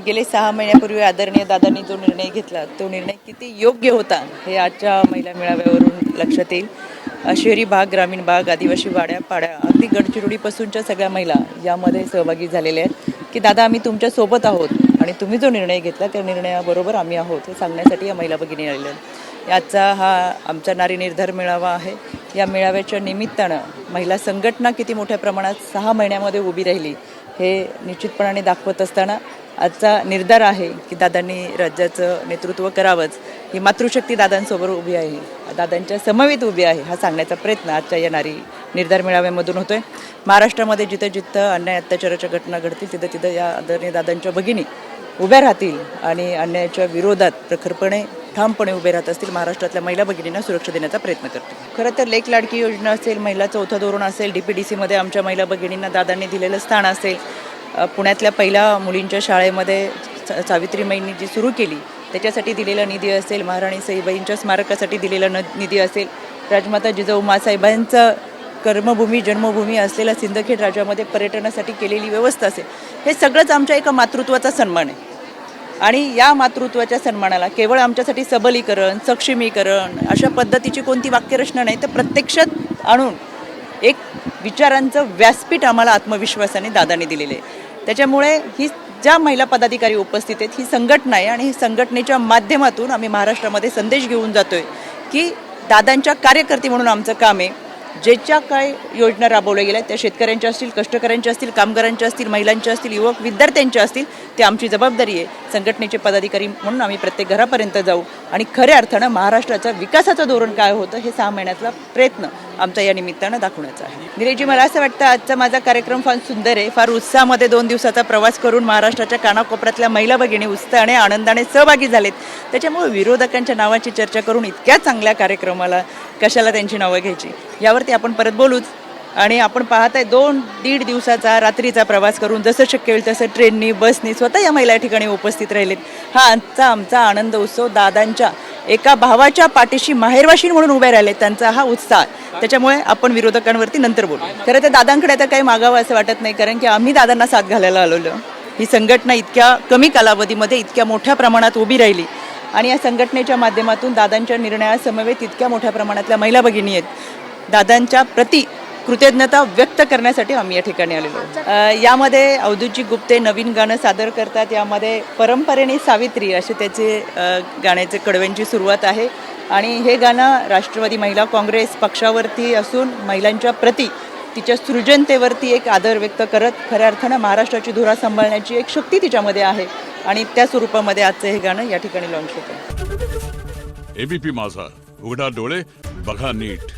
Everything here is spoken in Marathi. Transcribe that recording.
गेले 6 महिन्यापूर्वी आदरणीय दादांनी जो निर्णय घेतला तो निर्णय किती योग्य होता हे आजच्या महिला मेळाव्यावरून लक्षात येईल. शहरी भाग, ग्रामीण भाग, आदिवासी वाड्या पाड्या अगदी गडचिरोलीपासूनच्या सगळ्या महिला यामध्ये सहभागी झालेल्या आहेत की दादा आम्ही तुमच्या सोबत आहोत आणि तुम्ही जो निर्णय घेतला त्या निर्णयाबरोबर आम्ही आहोत हे सांगण्यासाठी या महिला भगिनी आलेल्या आहेत. याचा हा आमचा नारी निर्धार मेळावा आहे. या मेळाव्याच्या निमित्तानं महिला संघटना किती मोठ्या प्रमाणात 6 महिन्यामध्ये उभी राहिली हे निश्चितपणाने दाखवत असताना आजचा निर्धार आहे की दादांनी राज्याचं नेतृत्व करावंच. ही मातृशक्ती दादांसोबत उभी आहे, दादांच्या समवेत उभी आहे हा सांगण्याचा प्रयत्न आजच्या या नारी निर्धार मेळाव्यामधून होतोय. महाराष्ट्रामध्ये जिथं जिथं अन्याय अत्याचाराच्या घटना घडतील तिथं तिथं या आदरणीय दादांच्या भगिनी उभ्या राहतील आणि अन्यायाच्या विरोधात प्रखरपणे ठामपणे उभे राहत असतील. महाराष्ट्रातल्या महिला भगिनींना सुरक्षा देण्याचा प्रयत्न करतील. खरं तर लेक लाडकी योजना असेल, महिला चौथा धोरण असेल, DPDCमध्ये आमच्या महिला भगिनींना दादांनी दिलेलं स्थान असेल, पुण्यातल्या पहिल्या मुलींच्या शाळेमध्ये सावित्रीमाईंनी जी सुरू केली त्याच्यासाठी दिलेला निधी असेल, महाराणी सईबाईंच्या स्मारकासाठी दिलेला निधी असेल, राजमाता जिजाऊ माँसाहेबांचं कर्मभूमी जन्मभूमी असलेल्या सिंदखेड राजामध्ये पर्यटनासाठी केलेली व्यवस्था असेल, हे सगळंच आमच्या एका मातृत्वाचा सन्मान आहे. आणि या मातृत्वाच्या सन्मानाला केवळ आमच्यासाठी सबलीकरण, सक्षमीकरण अशा पद्धतीची कोणती वाक्यरचना नाही तर प्रत्यक्षात आणून एक विचारांचं व्यासपीठ आम्हाला आत्मविश्वासाने दादांनी दिलेले आहे. त्याच्यामुळे ही ज्या महिला पदाधिकारी उपस्थित आहेत ही संघटना आहे आणि ही संघटनेच्या माध्यमातून आम्ही महाराष्ट्रामध्ये संदेश घेऊन जातोय की दादांच्या कार्यकर्ते म्हणून आमचं काम आहे. ज्याच्या काय योजना राबवल्या गेल्या त्या शेतकऱ्यांच्या असतील, कष्टकऱ्यांच्या असतील, कामगारांच्या असतील, महिलांच्या असतील, युवक विद्यार्थ्यांच्या असतील, ते आमची जबाबदारी आहे. संघटनेचे पदाधिकारी म्हणून आम्ही प्रत्येक घरापर्यंत जाऊ आणि खऱ्या अर्थानं महाराष्ट्राच्या विकासाचं धोरण काय होतं हे 6 महिन्यातला प्रयत्न आमचा या निमित्तानं दाखवण्याचा आहे. निलेशजी, मला असं वाटतं आजचा माझा कार्यक्रम फार सुंदर आहे. फार उत्साहामध्ये 2 दिवसाचा प्रवास करून महाराष्ट्राच्या कानाकोपऱ्यातल्या महिला भगिनी उत्साहाने आनंदाने सहभागी झालेत. त्याच्यामुळे विरोधकांच्या नावाची चर्चा करून इतक्या चांगल्या कार्यक्रमाला कशाला त्यांची नावं घ्यायची यावरती आपण परत बोलूच. आणि आपण पाहताय 2-1.5 दिवसाचा रात्रीचा प्रवास करून जसं शक्य होईल तसं ट्रेननी बसनी स्वतः या महिला ठिकाणी उपस्थित राहिलेत. हा आमचा आनंद उत्सव दादांच्या एका भावाच्या पाठीशी माहेरवाशीण म्हणून उभे राहिले त्यांचा हा उत्साह. त्याच्यामुळे आपण विरोधकांवरती नंतर बोलू. खरं तर दादांकडे आता काही मागावं असं वाटत नाही कारण की आम्ही दादांना साथ घालायला आलेलो. ही संघटना इतक्या कमी कालावधीमध्ये इतक्या मोठ्या प्रमाणात उभी राहिली आणि या संघटनेच्या माध्यमातून दादांच्या निर्णयासमवेत इतक्या मोठ्या प्रमाणातल्या महिला भगिनी आहेत. दादांच्या प्रति कृतज्ञता व्यक्त करण्यासाठी आम्ही या ठिकाणी आलेलो. यामध्ये अवधूतजी गुप्ते नवीन गाणं सादर करतात. यामध्ये परंपरेने सावित्री असे त्याचे गाण्याचे कडव्यांची सुरुवात आहे आणि हे गाणं राष्ट्रवादी महिला काँग्रेस पक्षावरती असून महिलांच्या प्रति तिच्या सृजनतेवरती एक आदर व्यक्त करत खऱ्या अर्थानं महाराष्ट्राची धुरा सांभाळण्याची एक शक्ती तिच्यामध्ये आहे आणि त्या स्वरूपामध्ये आजचं हे गाणं या ठिकाणी लॉन्च होतं. ABP माझा, उघडा डोळे बघा नीट.